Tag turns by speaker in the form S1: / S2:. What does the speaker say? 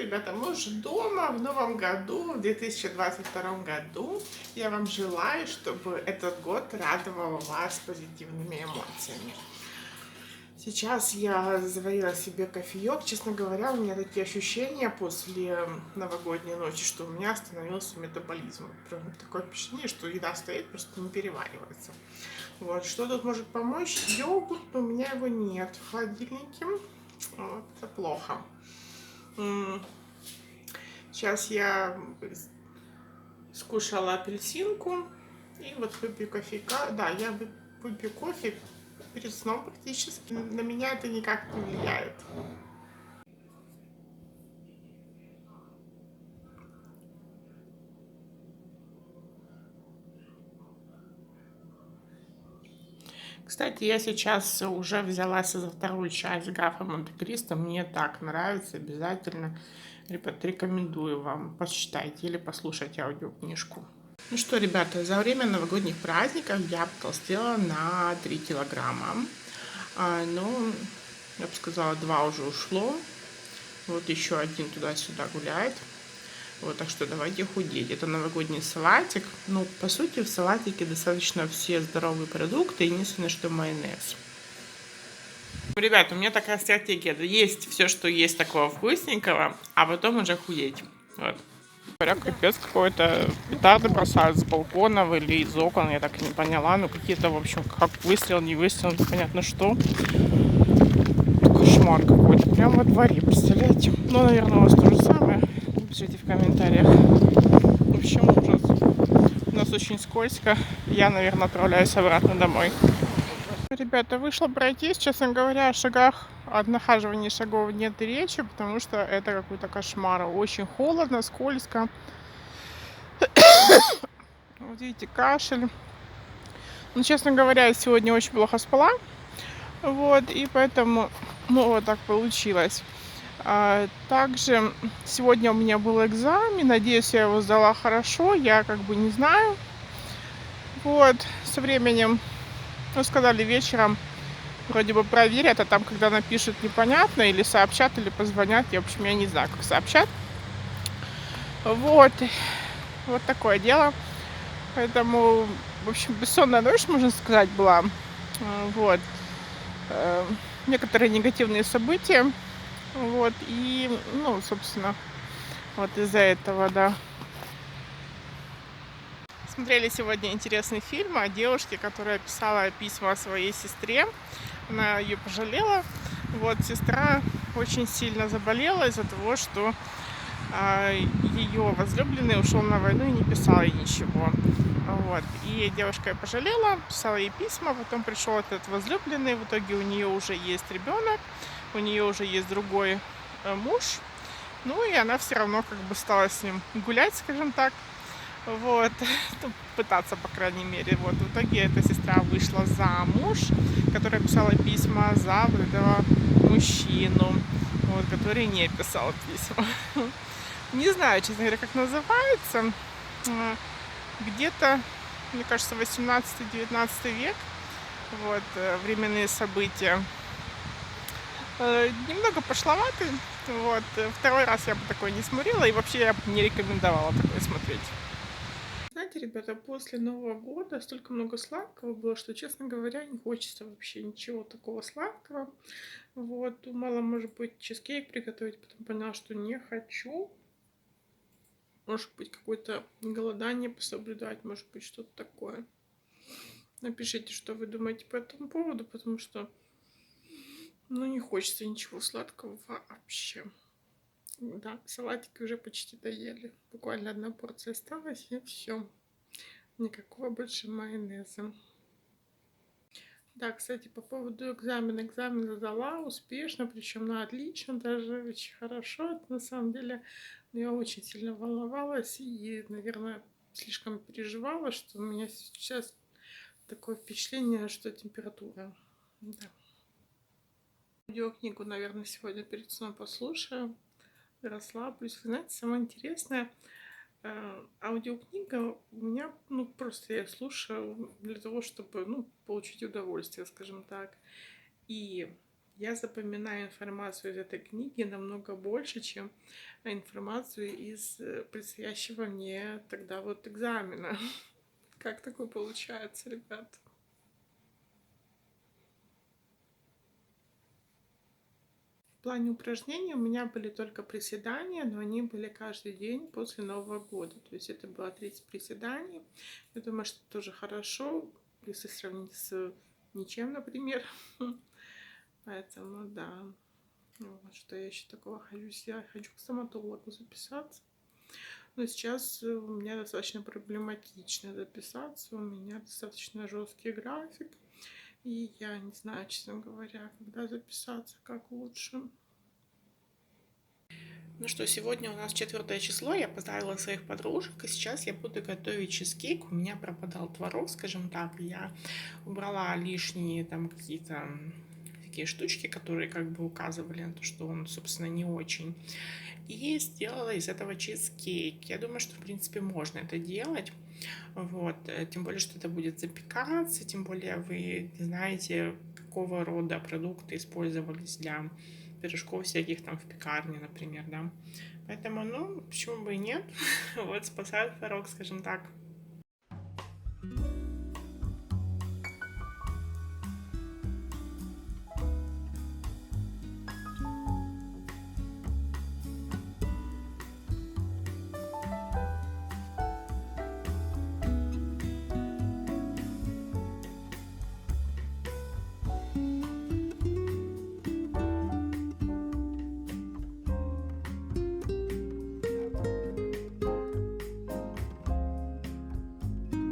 S1: ребята, мы уже дома в новом году, в 2022 году. Я вам желаю, чтобы этот год радовал вас позитивными эмоциями. Сейчас я заварила себе кофеек. Честно говоря, у меня такие ощущения после новогодней ночи, что у меня остановился метаболизм. Прям такое впечатление, что еда стоит, просто не переваривается. Вот, что тут может помочь? Йогурт, но у меня его нет в холодильнике. Вот, это плохо. Сейчас я скушала апельсинку и вот выпью кофейка. Да, я выпью кофе перед сном практически. На меня это никак не влияет. Кстати, я сейчас уже взялась за вторую часть графа Монте-Кристо. Мне так нравится, обязательно, ребят, рекомендую вам. Почитайте или послушайте аудиокнижку. Ну что, ребята, за время новогодних праздников я потолстела на 3 килограмма. Ну, я бы сказала, 2 уже ушло. Вот еще один туда-сюда гуляет. Вот, так что давайте худеть. Это новогодний салатик. Ну, по сути, в салатике достаточно все здоровые продукты. Единственное, что майонез. Ребята, у меня такая стратегия. Есть все, что есть такого вкусненького, а потом уже худеть. Вот. Говоря, капец какой-то. Петарды бросают с балконов или из окон, я так и не поняла. Ну, какие-то, в общем, как выстрел, не выстрел, непонятно что. Кошмар какой-то. Прям во дворе, представляете? Ну, наверное, у вас то же самое. Напишите в комментариях. В общем, ужас. У нас очень скользко. Я, наверное, отправляюсь обратно домой. Ребята, вышла пройтись, честно говоря, о шагах, от нахаживания шагов нет и речи, потому что это какой-то кошмар. Очень холодно, скользко. Вот видите, кашель. Ну, честно говоря, я сегодня очень плохо спала. Вот, и поэтому, ну, вот так получилось. Также сегодня у меня был экзамен. Надеюсь, я его сдала хорошо. Я как бы не знаю. Вот, со временем, ну, сказали вечером, вроде бы проверят, а там, когда напишут, непонятно, или сообщат, или позвонят. В общем, я не знаю, как сообщат. Вот, вот такое дело. Поэтому, в общем, бессонная ночь, можно сказать, была. Вот. Некоторые негативные события. Вот, и, ну, собственно, вот из-за этого, да. Смотрели сегодня интересный фильм о девушке, которая писала письма своей сестре. Она ее пожалела. Вот, сестра очень сильно заболела из-за того, что ее возлюбленный ушел на войну и не писал ей ничего. Вот. И девушка ее пожалела, писала ей письма, потом пришел этот возлюбленный, в итоге у нее уже есть ребенок, у нее уже есть другой муж, ну и она все равно как бы стала с ним гулять, скажем так, вот, пытаться, по крайней мере. Вот, в итоге эта сестра вышла замуж, которая писала письма за вот этого мужчину, вот, который не писал письма. Не знаю, честно говоря, как называется. Где-то, мне кажется, 18-19 век. Вот, временные события. Немного пошловатый. Вот. Второй раз я бы такой не смотрела. И вообще я бы не рекомендовала такое смотреть. Знаете, ребята, после Нового года столько много сладкого было, что, честно говоря, не хочется вообще ничего такого сладкого. Вот. Думала, может быть, чизкейк приготовить. Потом поняла, что не хочу. Может быть, какое-то голодание пособлюдать, может быть, что-то такое. Напишите, что вы думаете по этому поводу, потому что, ну, не хочется ничего сладкого вообще. Да, салатики уже почти доели. Буквально одна порция осталась, и все. Никакого больше майонеза. Да, кстати, по поводу экзамена. Экзамен сдала успешно, причем на отлично, даже очень хорошо. Это на самом деле я очень сильно волновалась и, наверное, слишком переживала, что у меня сейчас такое впечатление, что температура. Да. Аудиокнигу, наверное, сегодня перед сном послушаю, расслаблюсь. Вы знаете, самое интересное, аудиокнига у меня, ну, просто я слушаю для того, чтобы, ну, получить удовольствие, скажем так. И я запоминаю информацию из этой книги намного больше, чем информацию из предстоящего мне тогда вот экзамена. Как такое получается, ребят? В плане упражнений у меня были только приседания, но они были каждый день после Нового года. То есть это было 30 приседаний. Я думаю, что тоже хорошо, если сравнить с ничем, например. Поэтому, да. Вот что я еще такого хочу сделать. Хочу к стоматологу записаться. Но сейчас у меня достаточно проблематично записаться. У меня достаточно жесткий график. И я не знаю, честно говоря, когда записаться, как лучше. Ну что, сегодня у нас 4 число, я поздравила своих подружек, и сейчас я буду готовить чизкейк. У меня пропадал творог, скажем так, я убрала лишние там какие-то такие штучки, которые как бы указывали на то, что он, собственно, не очень. И сделала из этого чизкейк. Я думаю, что, в принципе, можно это делать. Вот, тем более, что это будет запекаться, тем более вы не знаете, какого рода продукты использовались для пирожков всяких там в пекарне, например, да. Поэтому, ну, почему бы и нет. Вот, спасаю творог, скажем так.